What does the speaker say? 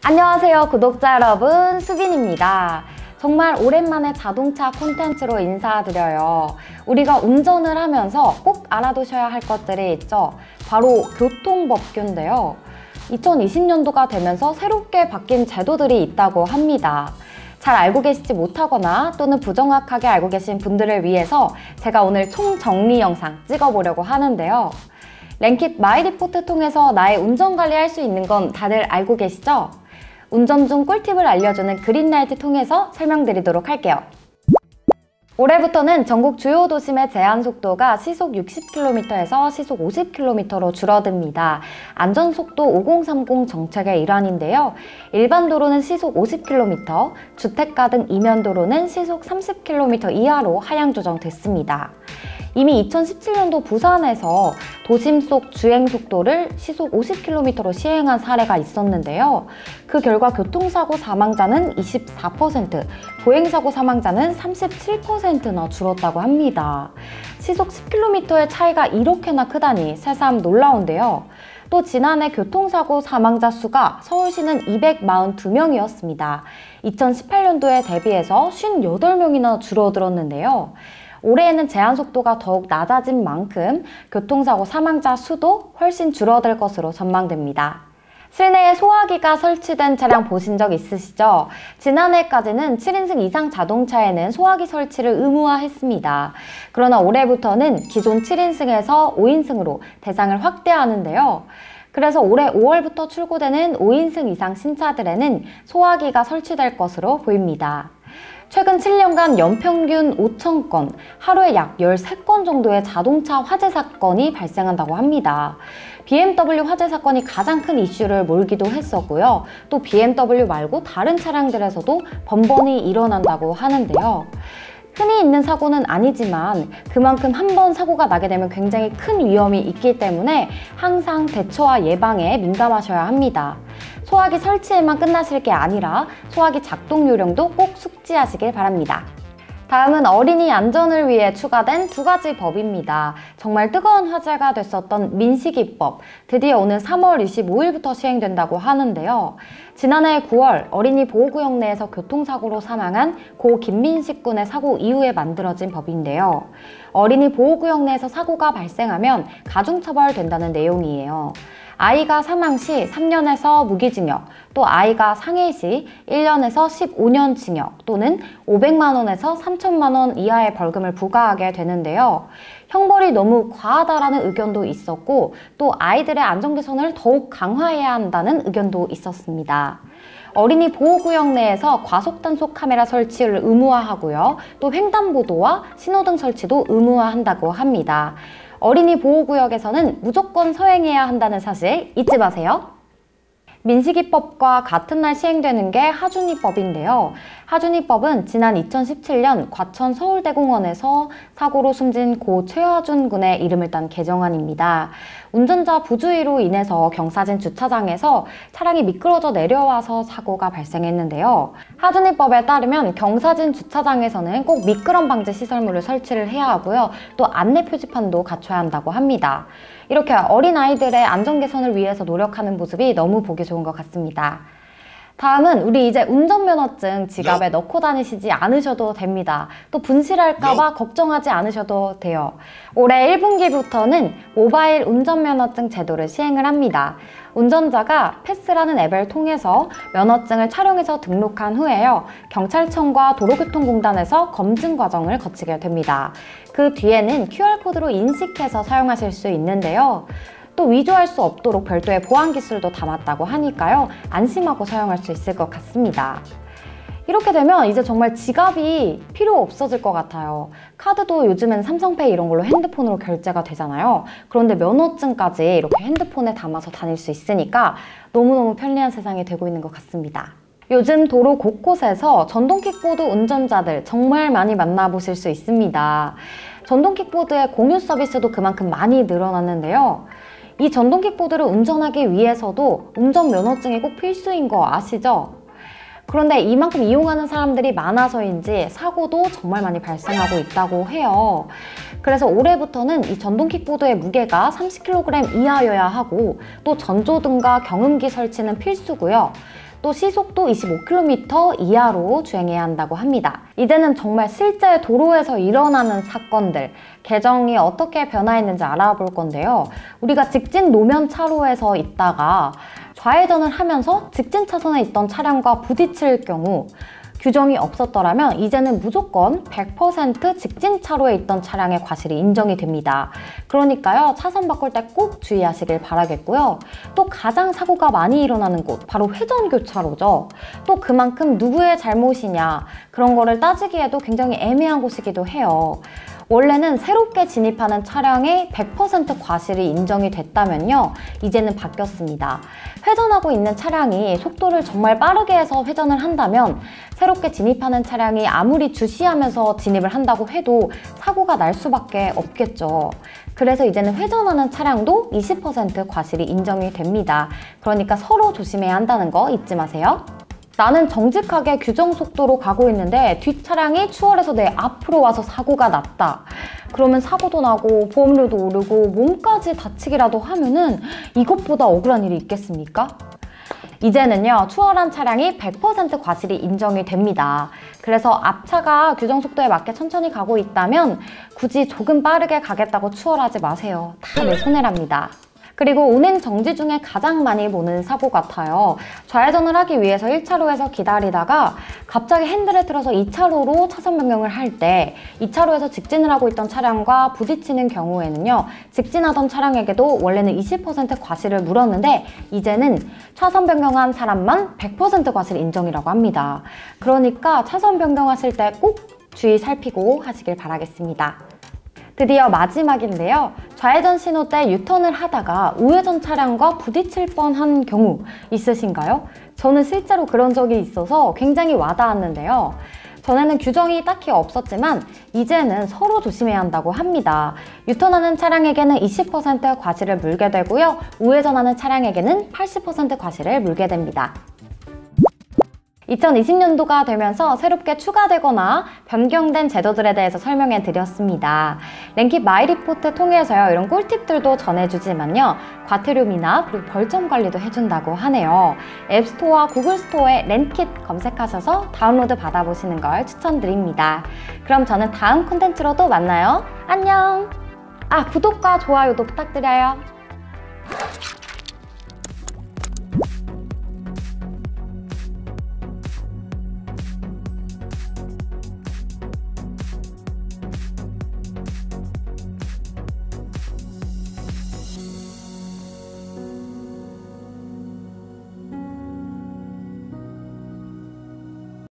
안녕하세요 구독자 여러분, 수빈입니다. 정말 오랜만에 자동차 콘텐츠로 인사드려요. 우리가 운전을 하면서 꼭 알아두셔야 할 것들이 있죠. 바로 교통법규인데요. 2020년도가 되면서 새롭게 바뀐 제도들이 있다고 합니다. 잘 알고 계시지 못하거나 또는 부정확하게 알고 계신 분들을 위해서 제가 오늘 총정리 영상 찍어보려고 하는데요. 랭킷 마이리포트 통해서 나의 운전관리 할 수 있는 건 다들 알고 계시죠? 운전 중 꿀팁을 알려주는 그린라이트 통해서 설명드리도록 할게요. 올해부터는 전국 주요 도심의 제한속도가 시속 60km에서 시속 50km로 줄어듭니다. 안전속도 5030 정책의 일환인데요. 일반 도로는 시속 50km, 주택가 등 이면도로는 시속 30km 이하로 하향 조정됐습니다. 이미 2017년도 부산에서 도심 속 주행속도를 시속 50km로 시행한 사례가 있었는데요. 그 결과 교통사고 사망자는 24%, 보행사고 사망자는 37%나 줄었다고 합니다. 시속 10km의 차이가 이렇게나 크다니 새삼 놀라운데요. 또 지난해 교통사고 사망자 수가 서울시는 242명이었습니다. 2018년도에 대비해서 58명이나 줄어들었는데요. 올해에는 제한속도가 더욱 낮아진 만큼 교통사고 사망자 수도 훨씬 줄어들 것으로 전망됩니다. 실내에 소화기가 설치된 차량 보신 적 있으시죠? 지난해까지는 7인승 이상 자동차에는 소화기 설치를 의무화했습니다. 그러나 올해부터는 기존 7인승에서 5인승으로 대상을 확대하는데요. 그래서 올해 5월부터 출고되는 5인승 이상 신차들에는 소화기가 설치될 것으로 보입니다. 최근 7년간 연평균 5,000건, 하루에 약 13건 정도의 자동차 화재 사건이 발생한다고 합니다. BMW 화재 사건이 가장 큰 이슈를 몰기도 했었고요. 또 BMW 말고 다른 차량들에서도 번번이 일어난다고 하는데요. 흔히 있는 사고는 아니지만 그만큼 한 번 사고가 나게 되면 굉장히 큰 위험이 있기 때문에 항상 대처와 예방에 민감하셔야 합니다. 소화기 설치에만 끝나실 게 아니라 소화기 작동 요령도 꼭 숙지하시길 바랍니다. 다음은 어린이 안전을 위해 추가된 두 가지 법입니다. 정말 뜨거운 화제가 됐었던 민식이법, 드디어 오는 3월 25일부터 시행된다고 하는데요. 지난해 9월 어린이 보호구역 내에서 교통사고로 사망한 고 김민식 군의 사고 이후에 만들어진 법인데요. 어린이 보호구역 내에서 사고가 발생하면 가중처벌된다는 내용이에요. 아이가 사망 시 3년에서 무기징역, 또 아이가 상해 시 1년에서 15년 징역 또는 500만 원에서 3천만 원 이하의 벌금을 부과하게 되는데요. 형벌이 너무 과하다라는 의견도 있었고 또 아이들의 안전 개선을 더욱 강화해야 한다는 의견도 있었습니다. 어린이 보호구역 내에서 과속단속 카메라 설치를 의무화하고요. 또 횡단보도와 신호등 설치도 의무화한다고 합니다. 어린이 보호구역에서는 무조건 서행해야 한다는 사실 잊지 마세요. 민식이법과 같은 날 시행되는 게 하준이법인데요. 하준이법은 지난 2017년 과천 서울대공원에서 사고로 숨진 고 최하준 군의 이름을 딴 개정안입니다. 운전자 부주의로 인해서 경사진 주차장에서 차량이 미끄러져 내려와서 사고가 발생했는데요. 하준이법에 따르면 경사진 주차장에서는 꼭 미끄럼 방지 시설물을 설치를 해야 하고요. 또 안내 표지판도 갖춰야 한다고 합니다. 이렇게 어린아이들의 안전 개선을 위해서 노력하는 모습이 너무 보기 좋은 것 같습니다. 다음은 우리 이제 운전면허증 지갑에 넣고 다니시지 않으셔도 됩니다. 또 분실할까봐 걱정하지 않으셔도 돼요. 올해 1분기부터는 모바일 운전면허증 제도를 시행을 합니다. 운전자가 패스라는 앱을 통해서 면허증을 촬영해서 등록한 후에요. 경찰청과 도로교통공단에서 검증 과정을 거치게 됩니다. 그 뒤에는 QR코드로 인식해서 사용하실 수 있는데요. 또 위조할 수 없도록 별도의 보안 기술도 담았다고 하니까요. 안심하고 사용할 수 있을 것 같습니다. 이렇게 되면 이제 정말 지갑이 필요 없어질 것 같아요. 카드도 요즘엔 삼성페이 이런 걸로 핸드폰으로 결제가 되잖아요. 그런데 면허증까지 이렇게 핸드폰에 담아서 다닐 수 있으니까 너무너무 편리한 세상이 되고 있는 것 같습니다. 요즘 도로 곳곳에서 전동킥보드 운전자들 정말 많이 만나보실 수 있습니다. 전동킥보드의 공유 서비스도 그만큼 많이 늘어났는데요. 이 전동킥보드를 운전하기 위해서도 운전면허증이 꼭 필수인 거 아시죠? 그런데 이만큼 이용하는 사람들이 많아서인지 사고도 정말 많이 발생하고 있다고 해요. 그래서 올해부터는 이 전동킥보드의 무게가 30kg 이하여야 하고 또 전조등과 경운기 설치는 필수고요. 또 시속도 25km 이하로 주행해야 한다고 합니다. 이제는 정말 실제 도로에서 일어나는 사건들, 개정이 어떻게 변화했는지 알아볼 건데요. 우리가 직진 노면 차로에서 있다가 좌회전을 하면서 직진 차선에 있던 차량과 부딪힐 경우 규정이 없었더라면 이제는 무조건 100% 직진 차로에 있던 차량의 과실이 인정이 됩니다. 그러니까요, 차선 바꿀 때 꼭 주의하시길 바라겠고요. 또 가장 사고가 많이 일어나는 곳, 바로 회전교차로죠. 또 그만큼 누구의 잘못이냐, 그런 거를 따지기에도 굉장히 애매한 곳이기도 해요. 원래는 새롭게 진입하는 차량의 100% 과실이 인정이 됐다면요, 이제는 바뀌었습니다. 회전하고 있는 차량이 속도를 정말 빠르게 해서 회전을 한다면 새롭게 진입하는 차량이 아무리 주시하면서 진입을 한다고 해도 사고가 날 수밖에 없겠죠. 그래서 이제는 회전하는 차량도 20% 과실이 인정이 됩니다. 그러니까 서로 조심해야 한다는 거 잊지 마세요. 나는 정직하게 규정 속도로 가고 있는데 뒷차량이 추월해서 내 앞으로 와서 사고가 났다. 그러면 사고도 나고 보험료도 오르고 몸까지 다치기라도 하면은 이것보다 억울한 일이 있겠습니까? 이제는요, 추월한 차량이 100% 과실이 인정이 됩니다. 그래서 앞차가 규정 속도에 맞게 천천히 가고 있다면 굳이 조금 빠르게 가겠다고 추월하지 마세요. 다 내 손해랍니다. 그리고 운행 정지 중에 가장 많이 보는 사고 같아요. 좌회전을 하기 위해서 1차로에서 기다리다가 갑자기 핸들을 틀어서 2차로로 차선 변경을 할 때 2차로에서 직진을 하고 있던 차량과 부딪히는 경우에는요, 직진하던 차량에게도 원래는 20% 과실을 물었는데 이제는 차선 변경한 사람만 100% 과실 인정이라고 합니다. 그러니까 차선 변경하실 때 꼭 주의 살피고 하시길 바라겠습니다. 드디어 마지막인데요. 좌회전 신호 때 유턴을 하다가 우회전 차량과 부딪힐 뻔한 경우 있으신가요? 저는 실제로 그런 적이 있어서 굉장히 와닿았는데요. 전에는 규정이 딱히 없었지만 이제는 서로 조심해야 한다고 합니다. 유턴하는 차량에게는 20% 과실을 물게 되고요. 우회전하는 차량에게는 80% 과실을 물게 됩니다. 2020년도가 되면서 새롭게 추가되거나 변경된 제도들에 대해서 설명해 드렸습니다. 랭킷 마이리포트 통해서요, 이런 꿀팁들도 전해주지만요, 과태료미나 그리고 벌점 관리도 해준다고 하네요. 앱스토어와 구글 스토어에 랭킷 검색하셔서 다운로드 받아보시는 걸 추천드립니다. 그럼 저는 다음 콘텐츠로도 만나요. 안녕! 구독과 좋아요도 부탁드려요.